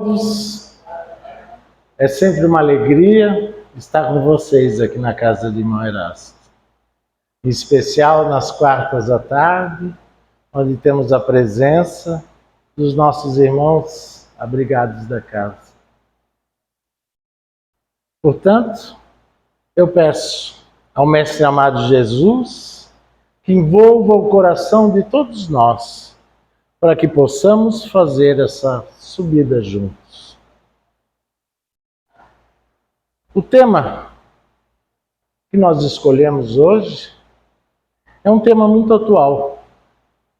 todos, é sempre uma alegria estar com vocês aqui na casa de irmão Erasto. Em especial nas quartas à tarde, onde temos a presença dos nossos irmãos abrigados da casa. Portanto, eu peço ao Mestre amado Jesus que envolva o coração de todos nós, para que possamos fazer essa subida juntos. O tema que nós escolhemos hoje é um tema muito atual,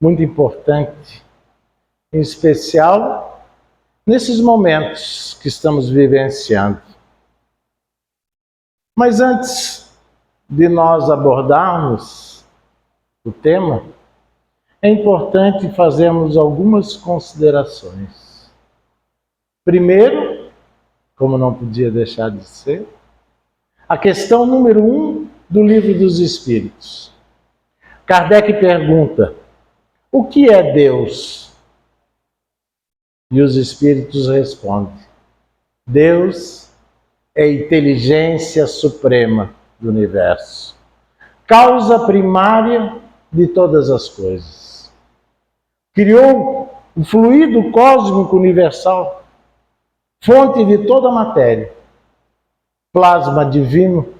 muito importante, em especial nesses momentos que estamos vivenciando. Mas antes de nós abordarmos o tema, é importante fazermos algumas considerações. Primeiro, como não podia deixar de ser, a questão número 1 do Livro dos Espíritos. Kardec pergunta: o que é Deus? E os Espíritos respondem: Deus é a inteligência suprema do universo, causa primária de todas as coisas. Criou o fluido cósmico universal, fonte de toda a matéria, plasma divino,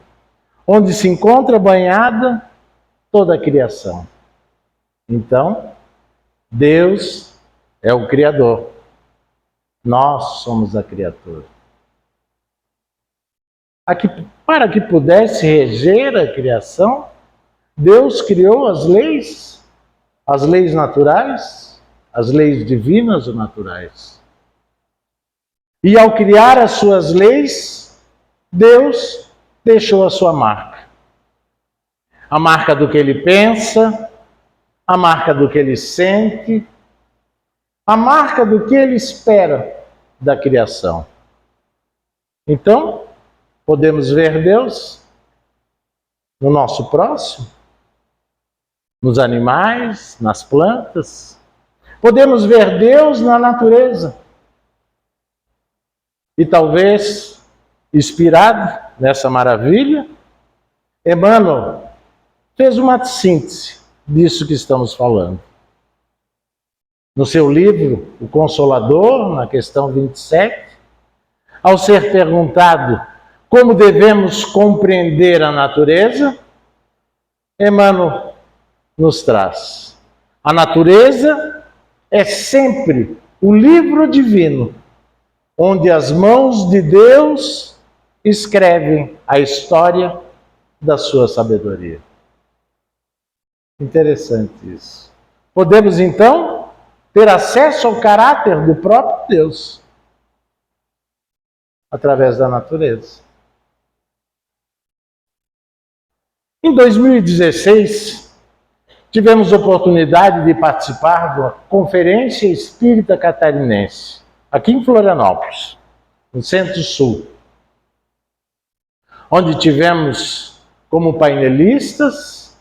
onde se encontra banhada toda a criação. Então, Deus é o Criador. Nós somos a criatura. Para que pudesse reger a criação, Deus criou as leis naturais, as leis divinas ou naturais. E ao criar as suas leis, Deus deixou a sua marca. A marca do que ele pensa, a marca do que ele sente, a marca do que ele espera da criação. Então, podemos ver Deus no nosso próximo, nos animais, nas plantas. Podemos ver Deus na natureza. E talvez, inspirado nessa maravilha, Emmanuel fez uma síntese disso que estamos falando. No seu livro, O Consolador, na questão 27, ao ser perguntado como devemos compreender a natureza, Emmanuel nos traz: a natureza é sempre o livro divino, onde as mãos de Deus escrevem a história da sua sabedoria. Interessante isso. Podemos então ter acesso ao caráter do próprio Deus através da natureza. Em 2016, tivemos oportunidade de participar da Conferência Espírita Catarinense, aqui em Florianópolis, no Centro-Sul, onde tivemos como painelistas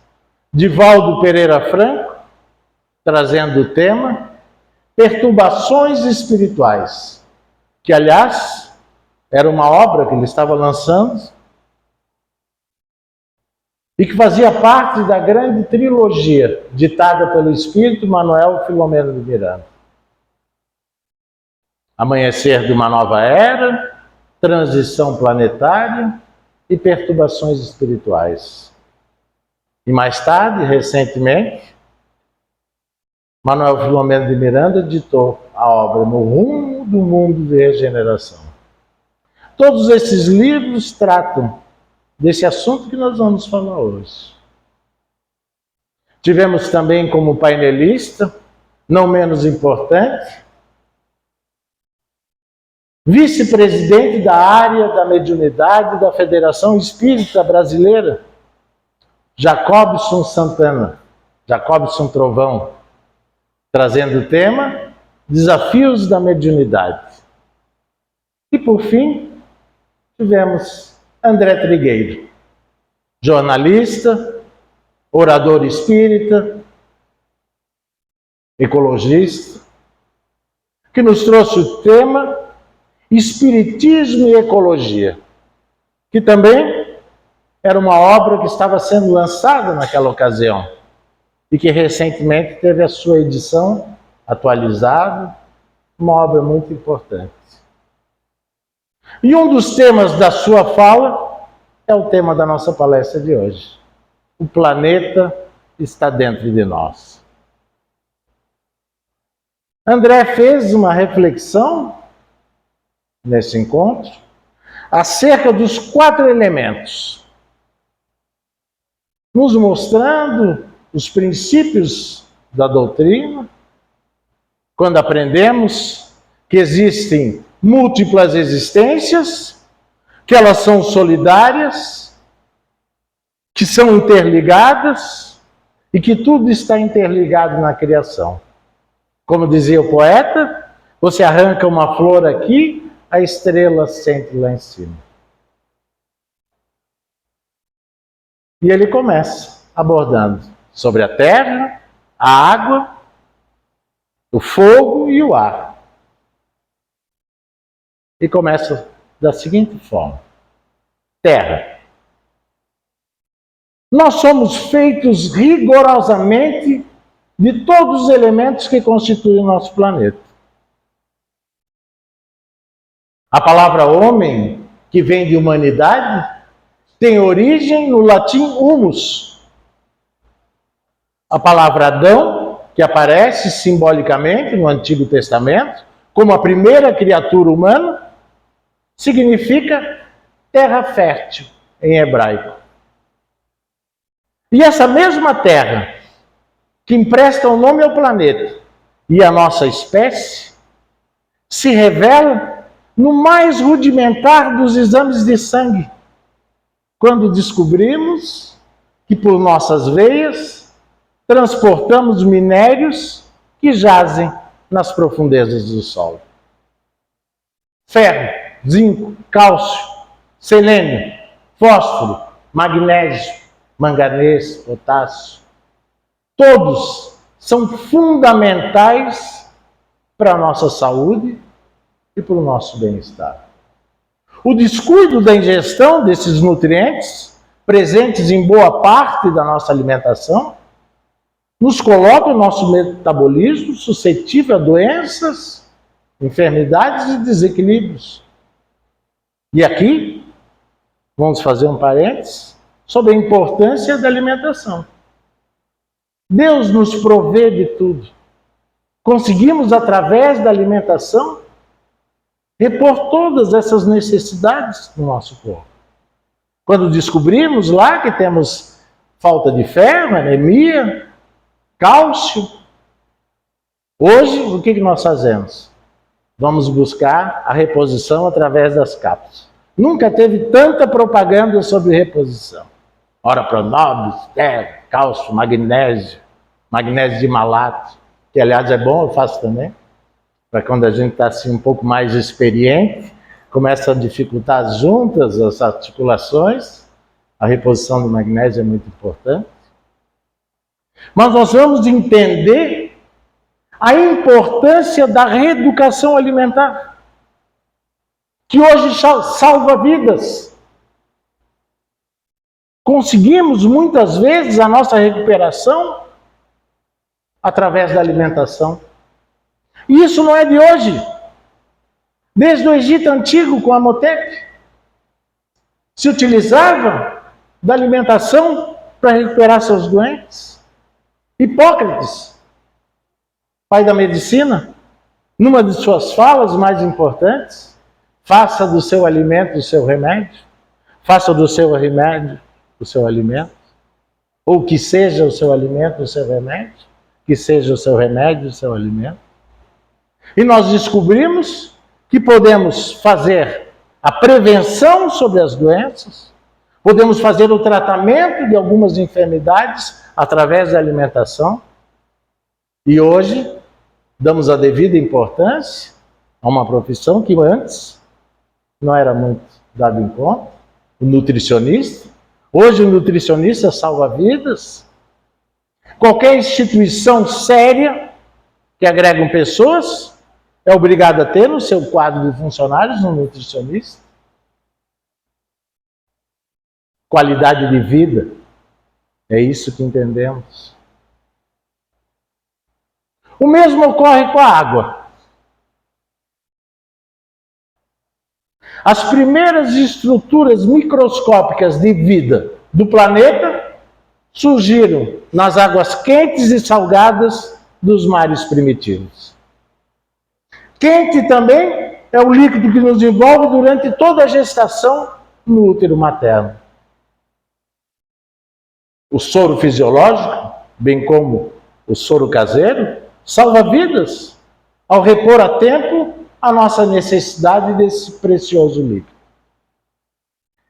Divaldo Pereira Franco, trazendo o tema Perturbações Espirituais, que, aliás, era uma obra que ele estava lançando e que fazia parte da grande trilogia ditada pelo Espírito Manuel Filomeno de Miranda. Amanhecer de uma Nova Era, Transição Planetária e Perturbações Espirituais. E mais tarde, recentemente, Manuel Filomeno de Miranda ditou a obra No Rumo do Mundo de Regeneração. Todos esses livros tratam desse assunto que nós vamos falar hoje. Tivemos também como painelista, não menos importante, vice-presidente da área da mediunidade da Federação Espírita Brasileira, Jacobson Santana, Jacobson Trovão, trazendo o tema Desafios da Mediunidade. E por fim, tivemos André Trigueiro, jornalista, orador espírita, ecologista, que nos trouxe o tema Espiritismo e Ecologia, que também era uma obra que estava sendo lançada naquela ocasião e que recentemente teve a sua edição atualizada, uma obra muito importante. E um dos temas da sua fala é o tema da nossa palestra de hoje. O planeta está dentro de nós. André fez uma reflexão nesse encontro acerca dos 4 elementos, nos mostrando os princípios da doutrina, quando aprendemos que existem múltiplas existências, que elas são solidárias, que são interligadas e que tudo está interligado na criação. Como dizia o poeta, você arranca uma flor aqui, a estrela sente lá em cima. E ele começa abordando sobre a terra, a água, o fogo e o ar. E começa da seguinte forma: terra. Nós somos feitos rigorosamente de todos os elementos que constituem o nosso planeta. A palavra homem, que vem de humanidade, tem origem no latim humus. A palavra Adão, que aparece simbolicamente no Antigo Testamento, como a primeira criatura humana, significa terra fértil em hebraico. E essa mesma terra, que empresta o nome ao planeta e à nossa espécie, se revela no mais rudimentar dos exames de sangue, quando descobrimos que por nossas veias transportamos minérios que jazem nas profundezas do solo. Ferro, zinco, cálcio, selênio, fósforo, magnésio, manganês, potássio. Todos são fundamentais para a nossa saúde e para o nosso bem-estar. O descuido da ingestão desses nutrientes, presentes em boa parte da nossa alimentação, nos coloca o nosso metabolismo suscetível a doenças, enfermidades e desequilíbrios. E aqui, vamos fazer um parênteses sobre a importância da alimentação. Deus nos provê de tudo. Conseguimos, através da alimentação, repor todas essas necessidades do nosso corpo. Quando descobrimos lá que temos falta de ferro, anemia, cálcio, hoje o que nós fazemos? Vamos buscar a reposição através das cápsulas. Nunca teve tanta propaganda sobre reposição. Ora pronobis, ferro, cálcio, magnésio de malato, que aliás é bom, eu faço também, para quando a gente está assim um pouco mais experiente, começa a dificultar as juntas, as articulações, a reposição do magnésio é muito importante. Mas nós vamos entender a importância da reeducação alimentar, que hoje salva vidas. Conseguimos muitas vezes a nossa recuperação através da alimentação. E isso não é de hoje. Desde o Egito Antigo, com Amotep, se utilizava da alimentação para recuperar seus doentes. Hipócrates, pai da medicina, numa de suas falas mais importantes, faça do seu alimento o seu remédio, faça do seu remédio o seu alimento, ou que seja o seu alimento o seu remédio, que seja o seu remédio o seu alimento. E nós descobrimos que podemos fazer a prevenção sobre as doenças, podemos fazer o tratamento de algumas enfermidades através da alimentação. E hoje damos a devida importância a uma profissão que antes não era muito dada em conta, o nutricionista. Hoje o nutricionista salva vidas. Qualquer instituição séria que agregam pessoas é obrigado a ter no seu quadro de funcionários um nutricionista. Qualidade de vida, é isso que entendemos. O mesmo ocorre com a água. As primeiras estruturas microscópicas de vida do planeta surgiram nas águas quentes e salgadas dos mares primitivos. Quente também é o líquido que nos envolve durante toda a gestação no útero materno. O soro fisiológico, bem como o soro caseiro, salva vidas ao repor a tempo a nossa necessidade desse precioso líquido.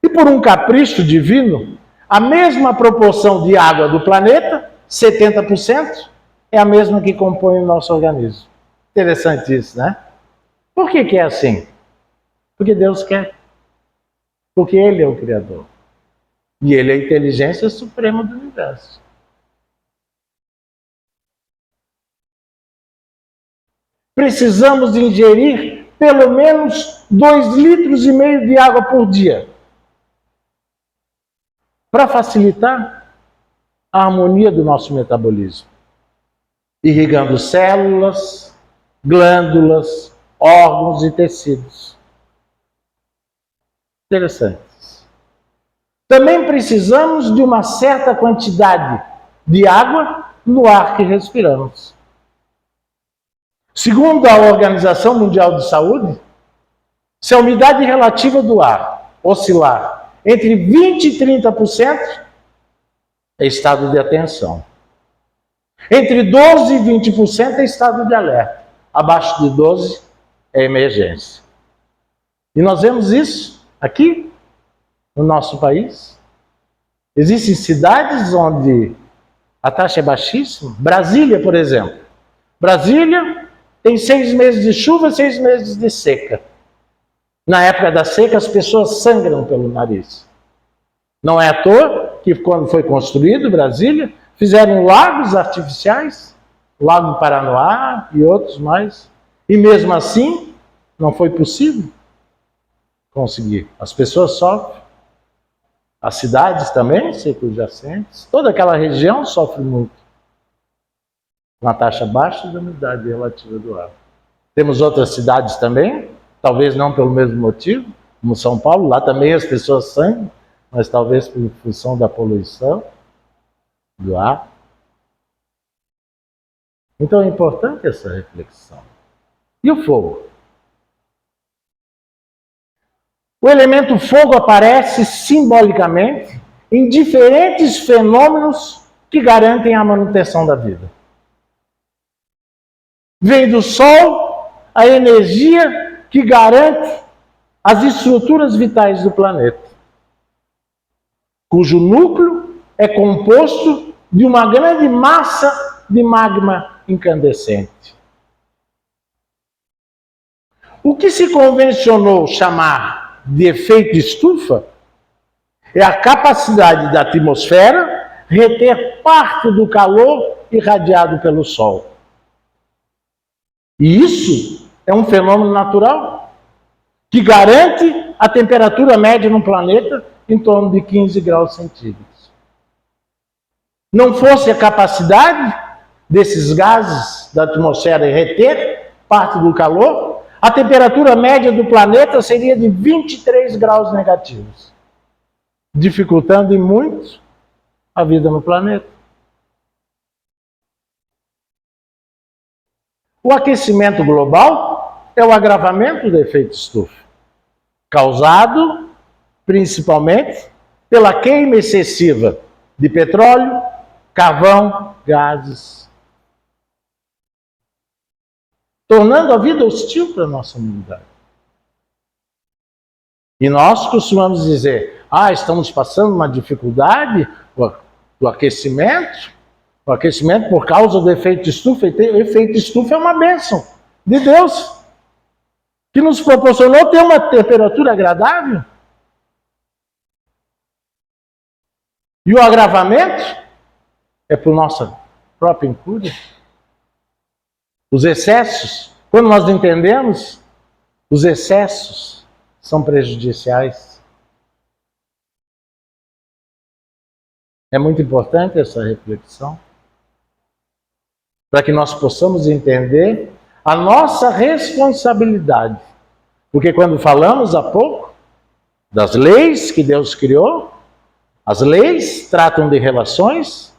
E por um capricho divino, a mesma proporção de água do planeta, 70%, é a mesma que compõe o nosso organismo. Interessante isso, né? Por que é assim? Porque Deus quer. Porque Ele é o Criador. E Ele é a inteligência suprema do universo. Precisamos ingerir pelo menos 2,5 litros de água por dia para facilitar a harmonia do nosso metabolismo, irrigando células, glândulas, órgãos e tecidos. Interessante. Também precisamos de uma certa quantidade de água no ar que respiramos. Segundo a Organização Mundial de Saúde, se a umidade relativa do ar oscilar entre 20% e 30%, é estado de atenção. Entre 12% e 20% é estado de alerta. Abaixo de 12% é emergência. E nós vemos isso aqui no nosso país. Existem cidades onde a taxa é baixíssima. Brasília, por exemplo. Brasília tem 6 meses de chuva e 6 meses de seca. Na época da seca, as pessoas sangram pelo nariz. Não é à toa que, quando foi construído Brasília, fizeram lagos artificiais, Lago Paranoá e outros mais. E mesmo assim, não foi possível conseguir. As pessoas sofrem. As cidades também, circunjacentes, toda aquela região sofre muito. Uma taxa baixa de umidade relativa do ar. Temos outras cidades também, talvez não pelo mesmo motivo, como São Paulo, lá também as pessoas sangram, mas talvez por função da poluição do ar. Então é importante essa reflexão. E o fogo? O elemento fogo aparece simbolicamente em diferentes fenômenos que garantem a manutenção da vida. Vem do Sol a energia que garante as estruturas vitais do planeta, cujo núcleo é composto de uma grande massa de magma incandescente. O que se convencionou chamar de efeito estufa é a capacidade da atmosfera reter parte do calor irradiado pelo Sol. E isso é um fenômeno natural que garante a temperatura média no planeta em torno de 15 graus centígrados. Não fosse a capacidade desses gases da atmosfera reter parte do calor, a temperatura média do planeta seria de 23 graus negativos, dificultando em muito a vida no planeta. O aquecimento global é o agravamento do efeito estufa, causado principalmente pela queima excessiva de petróleo, carvão, gases, tornando a vida hostil para a nossa humanidade. E nós costumamos dizer, estamos passando uma dificuldade do aquecimento, o aquecimento por causa do efeito estufa. O efeito estufa é uma bênção de Deus, que nos proporcionou ter uma temperatura agradável. E o agravamento é por nossa própria incúria. Os excessos Quando nós entendemos, os excessos são prejudiciais. É muito importante essa reflexão, para que nós possamos entender a nossa responsabilidade. Porque quando falamos há pouco das leis que Deus criou, as leis tratam de relações,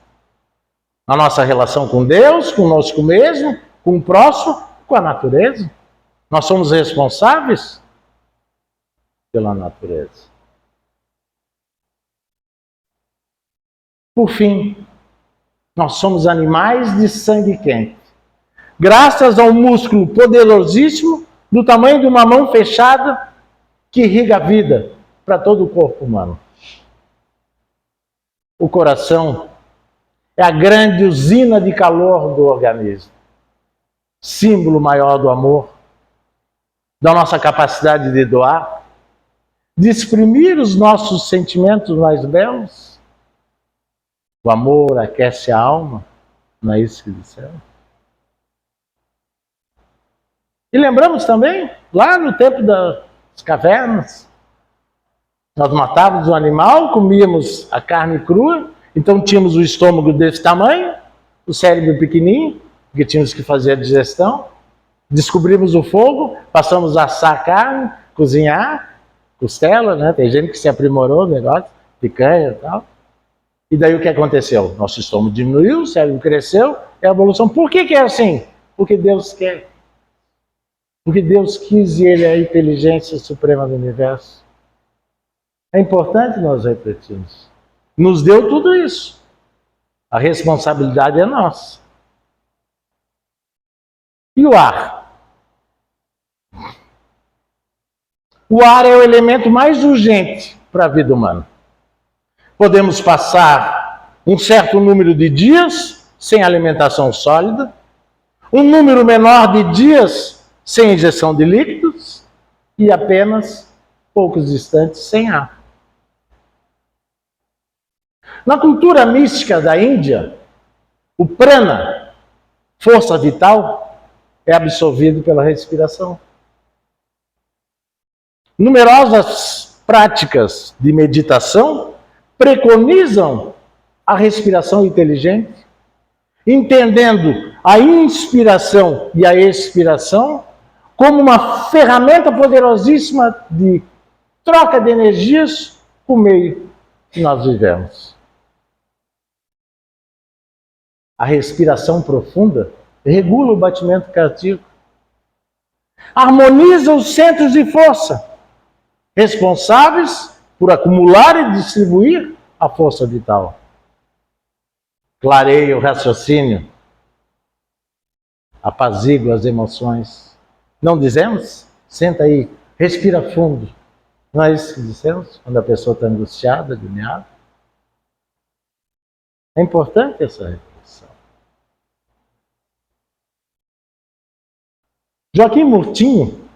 a nossa relação com Deus, conosco mesmo, com o próximo, com a natureza. Nós somos responsáveis pela natureza. Por fim, nós somos animais de sangue quente. Graças ao músculo poderosíssimo do tamanho de uma mão fechada que irriga a vida para todo o corpo humano. O coração é a grande usina de calor do organismo. Símbolo maior do amor, da nossa capacidade de doar, de exprimir os nossos sentimentos mais belos. O amor aquece a alma, não é isso que disseram? E lembramos também, lá no tempo das cavernas, nós matávamos o animal, comíamos a carne crua, então tínhamos o estômago desse tamanho, o cérebro pequenininho, porque tínhamos que fazer a digestão. Descobrimos o fogo, passamos a assar a carne, cozinhar, costela, né? Tem gente que se aprimorou no negócio, picanha e tal. E daí o que aconteceu? Nosso estômago diminuiu, o cérebro cresceu, é a evolução. Por que é assim? Porque Deus quer. Porque Deus quis e Ele é a inteligência suprema do universo. É importante nós refletirmos. Nos deu tudo isso. A responsabilidade é nossa. E o ar? O ar é o elemento mais urgente para a vida humana. Podemos passar um certo número de dias sem alimentação sólida, um número menor de dias sem injeção de líquidos e apenas poucos instantes sem ar. Na cultura mística da Índia, o prana, força vital, é absorvido pela respiração. Numerosas práticas de meditação preconizam a respiração inteligente, entendendo a inspiração e a expiração como uma ferramenta poderosíssima de troca de energias com o meio que nós vivemos. A respiração profunda regula o batimento cardíaco, harmoniza os centros de força, responsáveis por acumular e distribuir a força vital. Clareia o raciocínio, apazigua as emoções. Não dizemos? Senta aí, respira fundo. Não é isso que dissemos quando a pessoa está angustiada, agoniada? É importante essa reflexão. Joaquim Murtinho,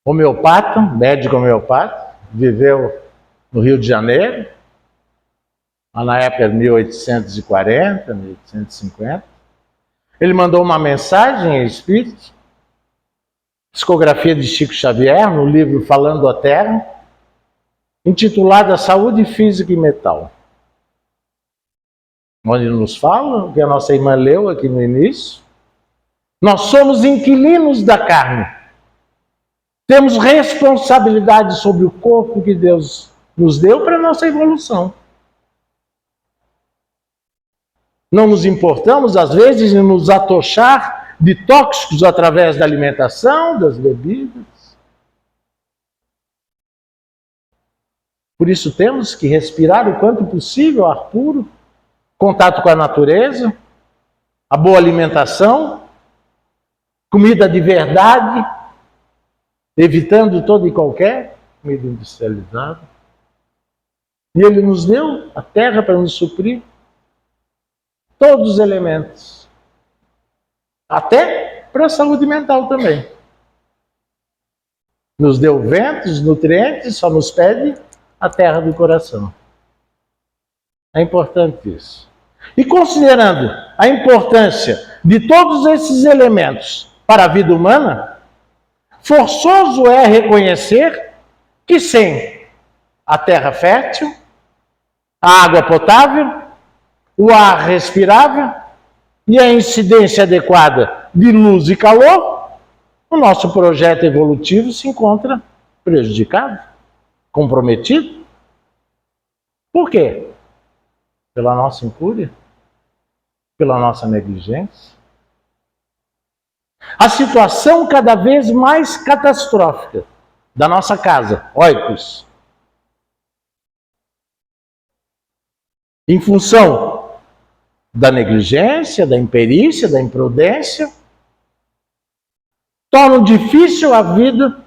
homeopata, médico homeopata, viveu no Rio de Janeiro, na época de 1840, 1850. Ele mandou uma mensagem em espírito, psicografia de Chico Xavier, no livro Falando à Terra, intitulada Saúde Física e Mental, onde nos fala, que a nossa irmã leu aqui no início, nós somos inquilinos da carne. Temos responsabilidade sobre o corpo que Deus nos deu para a nossa evolução. Não nos importamos, às vezes, em nos atochar de tóxicos através da alimentação, das bebidas. Por isso temos que respirar o quanto possível ar puro, contato com a natureza, a boa alimentação, comida de verdade, evitando toda e qualquer comida industrializada. E Ele nos deu a terra para nos suprir todos os elementos. Até para a saúde mental também. Nos deu ventos, nutrientes, só nos pede a terra do coração. É importante isso. E considerando a importância de todos esses elementos para a vida humana, forçoso é reconhecer que sem a terra fértil, a água potável, o ar respirável e a incidência adequada de luz e calor, o nosso projeto evolutivo se encontra prejudicado, comprometido. Por quê? Pela nossa incúria? Pela nossa negligência? A situação cada vez mais catastrófica da nossa casa, oikos, em função da negligência, da imperícia, da imprudência, torna difícil a vida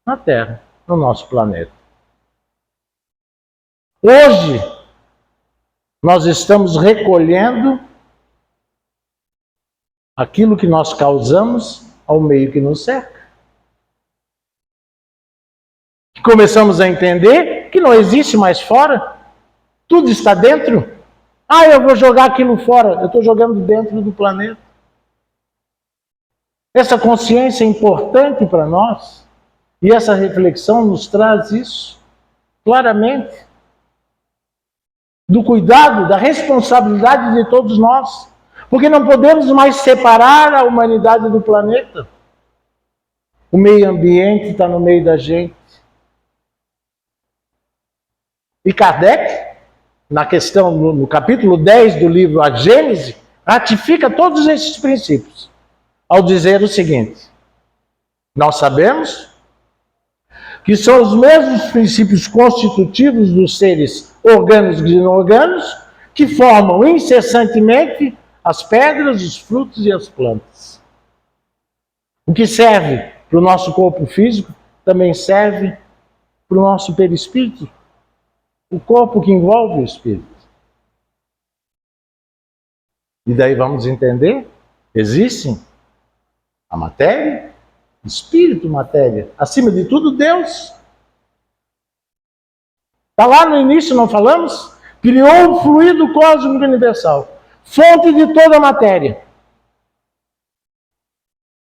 na Terra, no nosso planeta. Hoje, nós estamos recolhendo aquilo que nós causamos ao meio que nos cerca. Começamos a entender que não existe mais fora, tudo está dentro. Ah, eu vou jogar aquilo fora, eu estou jogando dentro do planeta. Essa consciência é importante para nós e essa reflexão nos traz isso claramente. Do cuidado, da responsabilidade de todos nós. Porque não podemos mais separar a humanidade do planeta. O meio ambiente está no meio da gente. E Kardec, na questão, no capítulo 10 do livro A Gênese, ratifica todos esses princípios, ao dizer o seguinte: nós sabemos que são os mesmos princípios constitutivos dos seres orgânicos e inorgânicos que formam incessantemente as pedras, os frutos e as plantas. O que serve para o nosso corpo físico também serve para o nosso perispírito, o corpo que envolve o espírito. E daí vamos entender, existem a matéria, espírito, matéria, acima de tudo Deus. Está lá no início, não falamos? Criou o fluido cósmico universal, fonte de toda a matéria.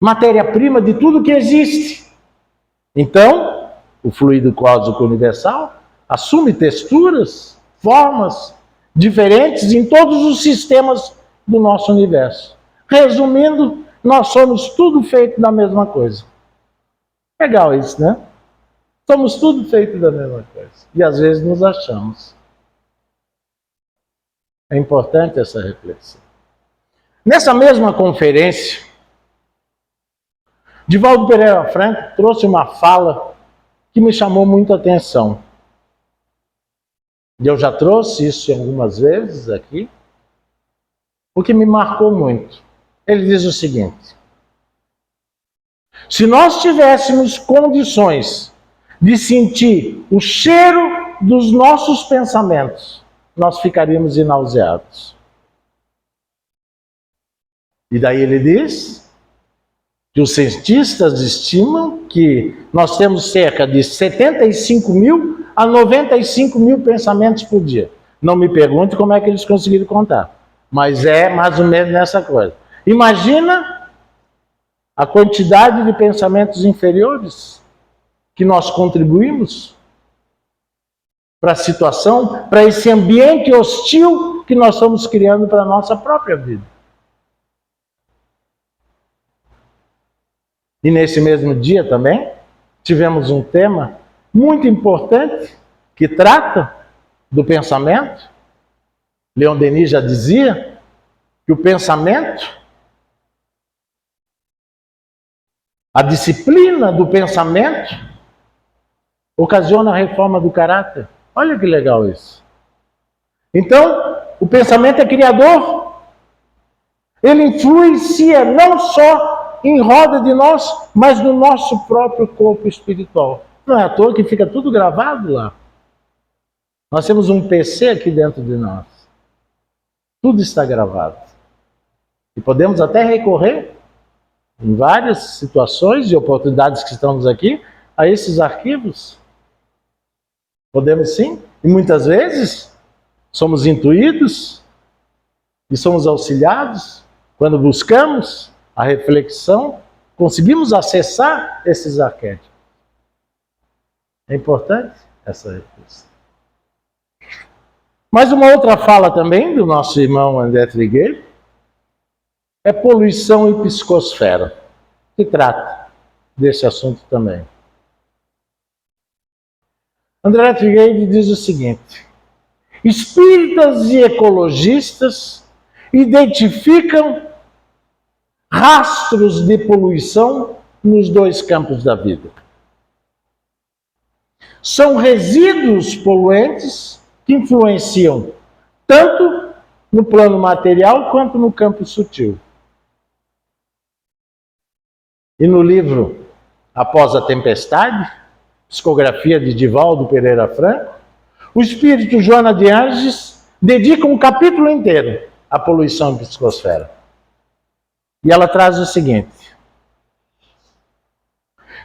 Matéria-prima de tudo que existe. Então, o fluido cósmico universal assume texturas, formas diferentes em todos os sistemas do nosso universo. Resumindo, nós somos tudo feito da mesma coisa. Legal isso, né? Somos tudo feito da mesma coisa. E às vezes nos achamos. É importante essa reflexão. Nessa mesma conferência, Divaldo Pereira Franco trouxe uma fala que me chamou muito a atenção. Eu já trouxe isso algumas vezes aqui, porque me marcou muito. Ele diz o seguinte: se nós tivéssemos condições de sentir o cheiro dos nossos pensamentos, nós ficaríamos nauseados. E daí ele diz que os cientistas estimam que nós temos cerca de 75 mil a 95 mil pensamentos por dia. Não me pergunte como é que eles conseguiram contar, mas é mais ou menos nessa coisa. Imagina a quantidade de pensamentos inferiores que nós contribuímos para a situação, para esse ambiente hostil que nós estamos criando para a nossa própria vida. E nesse mesmo dia também, tivemos um tema muito importante que trata do pensamento. Leon Denis já dizia que o pensamento, a disciplina do pensamento, ocasiona a reforma do caráter. Olha que legal isso. Então, o pensamento é criador. Ele influencia não só em roda de nós, mas no nosso próprio corpo espiritual. Não é à toa que fica tudo gravado lá. Nós temos um PC aqui dentro de nós. Tudo está gravado. E podemos até recorrer, em várias situações e oportunidades que estamos aqui, a esses arquivos. Podemos sim. E muitas vezes somos intuídos e somos auxiliados quando buscamos a reflexão, conseguimos acessar esses arquétipos. É importante essa reflexão. Mas uma outra fala também do nosso irmão André Trigueiro é poluição e psicosfera, que trata desse assunto também. André Trigueiro diz o seguinte: espíritas e ecologistas identificam rastros de poluição nos dois campos da vida. São resíduos poluentes que influenciam tanto no plano material quanto no campo sutil. E no livro Após a Tempestade, psicografia de Divaldo Pereira Franco, o espírito Joana de Ângeles dedica um capítulo inteiro à poluição e psicosfera. E ela traz o seguinte: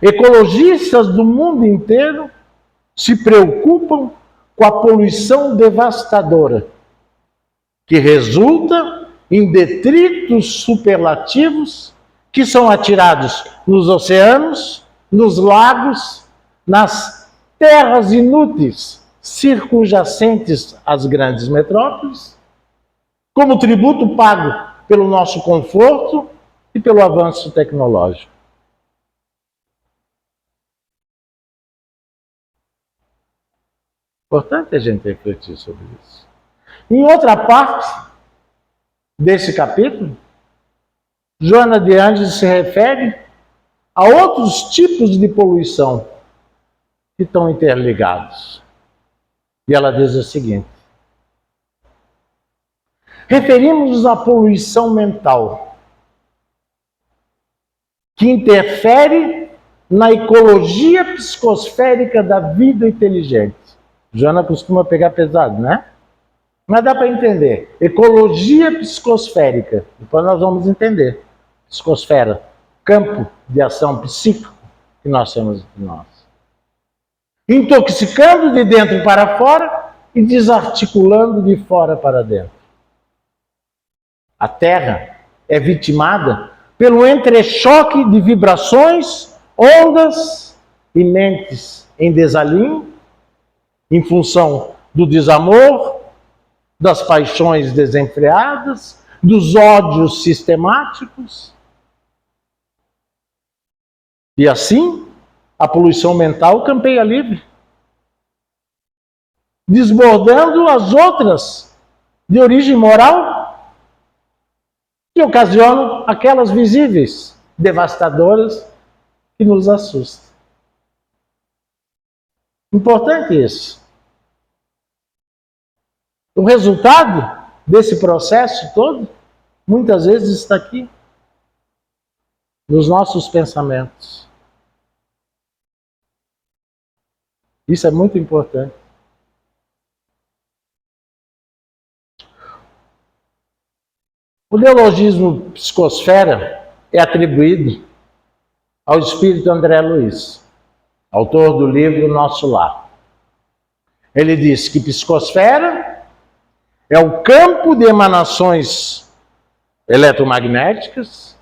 ecologistas do mundo inteiro se preocupam com a poluição devastadora, que resulta em detritos superlativos que são atirados nos oceanos, nos lagos, nas terras inúteis circunjacentes às grandes metrópoles, como tributo pago pelo nosso conforto e pelo avanço tecnológico. Importante a gente refletir sobre isso. Em outra parte desse capítulo, Joana de Ângeles se refere a outros tipos de poluição que estão interligados. E ela diz o seguinte: referimos-nos à poluição mental, que interfere na ecologia psicosférica da vida inteligente. Joana costuma pegar pesado, né? Mas dá para entender. Ecologia psicosférica. Depois nós vamos entender. Psicosfera, campo de ação psíquico que nós temos em nós. Intoxicando de dentro para fora e desarticulando de fora para dentro. A Terra é vitimada pelo entrechoque de vibrações, ondas e mentes em desalinho, em função do desamor, das paixões desenfreadas, dos ódios sistemáticos. E assim, a poluição mental campeia livre, desbordando as outras de origem moral, que ocasionam aquelas visíveis, devastadoras, que nos assustam. Importante isso. O resultado desse processo todo, muitas vezes está aqui, nos nossos pensamentos. Isso é muito importante. O neologismo psicosfera é atribuído ao espírito André Luiz, autor do livro Nosso Lar. Ele diz que psicosfera é o campo de emanações eletromagnéticas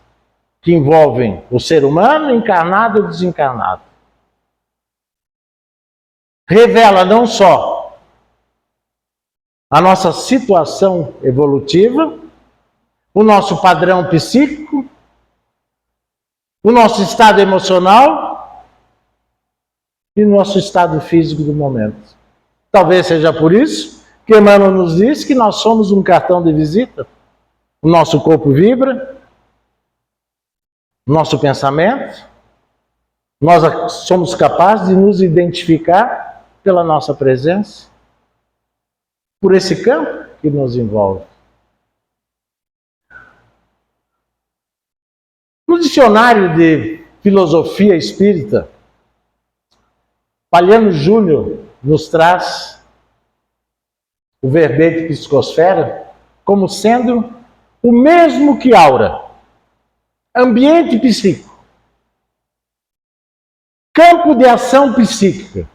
que envolvem o ser humano, encarnado e desencarnado. Revela não só a nossa situação evolutiva, o nosso padrão psíquico, o nosso estado emocional e o nosso estado físico do momento. Talvez seja por isso que Emmanuel nos diz que nós somos um cartão de visita. O nosso corpo vibra, o nosso pensamento, nós somos capazes de nos identificar pela nossa presença, por esse campo que nos envolve. No dicionário de filosofia espírita, Palhano Júnior nos traz o verbete psicosfera como sendo o mesmo que aura, ambiente psíquico, campo de ação psíquica.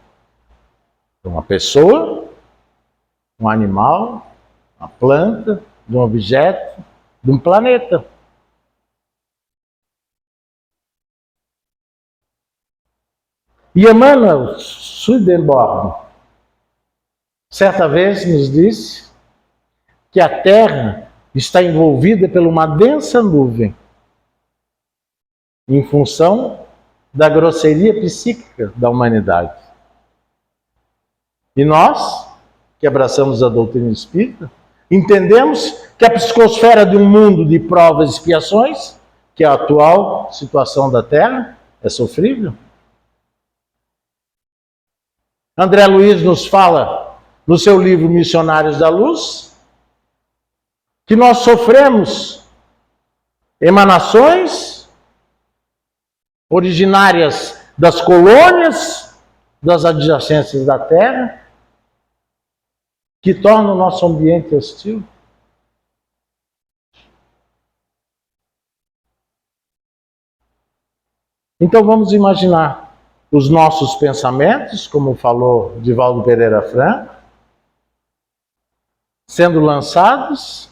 Uma pessoa, um animal, uma planta, de um objeto, de um planeta. E Emanuel Swedenborg, certa vez nos disse que a Terra está envolvida por uma densa nuvem em função da grosseria psíquica da humanidade. E nós, que abraçamos a doutrina espírita, entendemos que a psicosfera de um mundo de provas e expiações, que é a atual situação da Terra, é sofrível. André Luiz nos fala, no seu livro Missionários da Luz, que nós sofremos emanações originárias das colônias, das adjacências da Terra, que tornam o nosso ambiente hostil. Então vamos imaginar os nossos pensamentos, como falou Divaldo Pereira Franco, sendo lançados,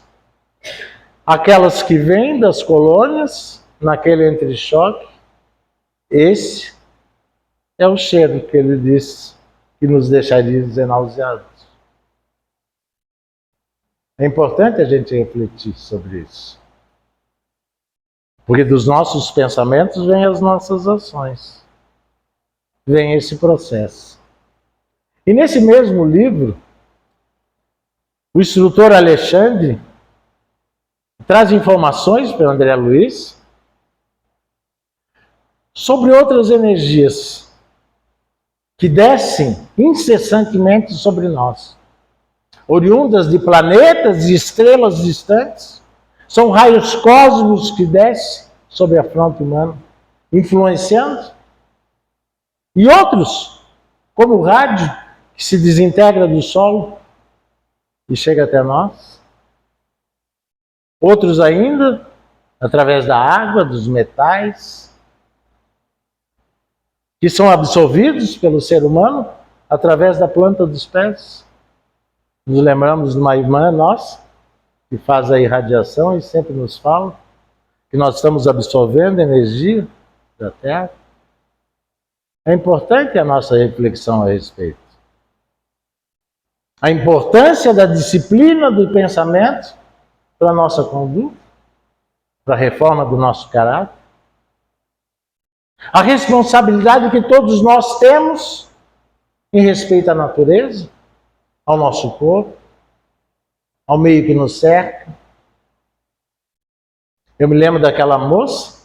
aquelas que vêm das colônias, naquele entrechoque. Esse é o cheiro que ele disse que nos deixaria desenauseados. É importante a gente refletir sobre isso. Porque dos nossos pensamentos vêm as nossas ações. Vem esse processo. E nesse mesmo livro, o instrutor Alexandre traz informações para André Luiz sobre outras energias que descem incessantemente sobre nós, oriundas de planetas e estrelas distantes. São raios cósmicos que descem sobre a fronte humana, influenciando. E outros, como o rádio, que se desintegra do solo e chega até nós. Outros ainda, através da água, dos metais, que são absorvidos pelo ser humano através da planta dos pés. Nos lembramos de uma irmã nossa, que faz a irradiação e sempre nos fala que nós estamos absorvendo energia da Terra. É importante a nossa reflexão a respeito. A importância da disciplina do pensamento para a nossa conduta, para a reforma do nosso caráter. A responsabilidade que todos nós temos em respeito à natureza, ao nosso corpo, ao meio que nos cerca. Eu me lembro daquela moça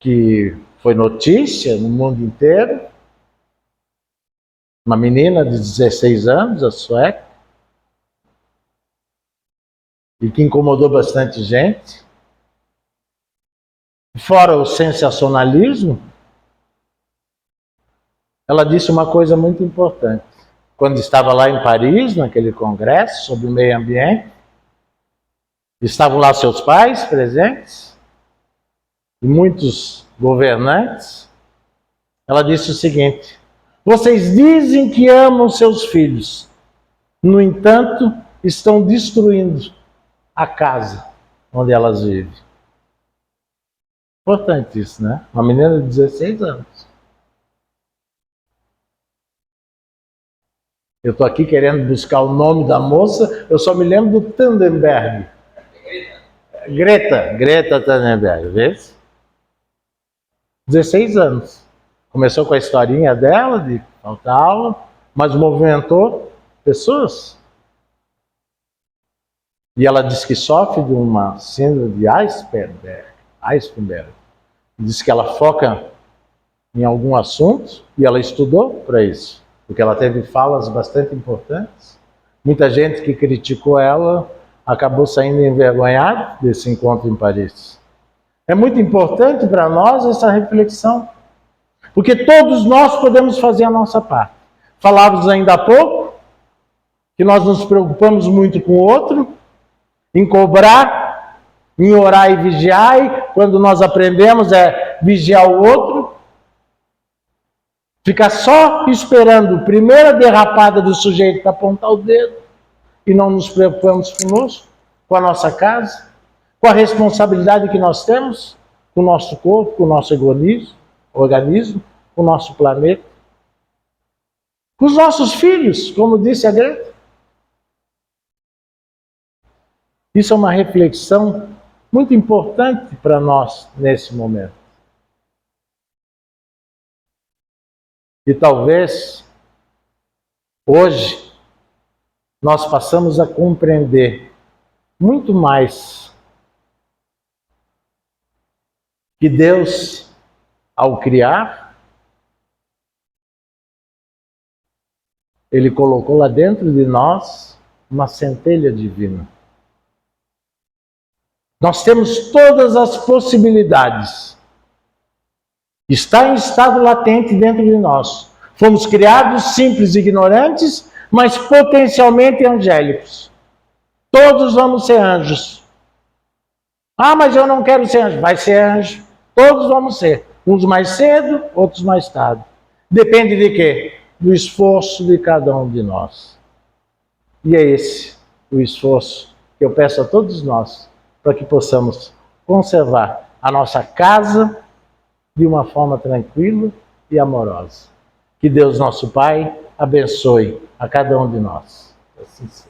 que foi notícia no mundo inteiro, uma menina de 16 anos, a sueca, e que incomodou bastante gente. Fora o sensacionalismo, ela disse uma coisa muito importante. Quando estava lá em Paris, naquele congresso sobre o meio ambiente, estavam lá seus pais presentes, e muitos governantes. Ela disse o seguinte: vocês dizem que amam seus filhos, no entanto, estão destruindo a casa onde elas vivem. Importante isso, né? Uma menina de 16 anos. Eu estou aqui querendo buscar o nome da moça, eu só me lembro do Thunberg. Greta Thunberg, vê? 16 anos. Começou com a historinha dela, de faltar aula, mas movimentou pessoas. E ela diz que sofre de uma síndrome de Asperger. Diz que ela foca em algum assunto e ela estudou para isso, porque ela teve falas bastante importantes. Muita gente que criticou ela acabou saindo envergonhado desse encontro em Paris. É muito importante para nós essa reflexão, porque todos nós podemos fazer a nossa parte. Falávamos ainda há pouco que nós nos preocupamos muito com o outro, em cobrar, em orar e vigiar, e quando nós aprendemos é vigiar o outro. Ficar só esperando a primeira derrapada do sujeito para apontar o dedo e não nos preocupamos conosco, com a nossa casa, com a responsabilidade que nós temos com o nosso corpo, com o nosso organismo, com o nosso planeta, com os nossos filhos, como disse a Greta. Isso é uma reflexão muito importante para nós nesse momento. E talvez hoje nós passamos a compreender muito mais que Deus, ao criar, Ele colocou lá dentro de nós uma centelha divina. Nós temos todas as possibilidades. Está em estado latente dentro de nós. Fomos criados simples e ignorantes, mas potencialmente angélicos. Todos vamos ser anjos. Ah, mas eu não quero ser anjo. Vai ser anjo. Todos vamos ser. Uns mais cedo, outros mais tarde. Depende de quê? Do esforço de cada um de nós. E é esse o esforço que eu peço a todos nós, para que possamos conservar a nossa casa de uma forma tranquila e amorosa. Que Deus, nosso Pai, abençoe a cada um de nós. Assim seja.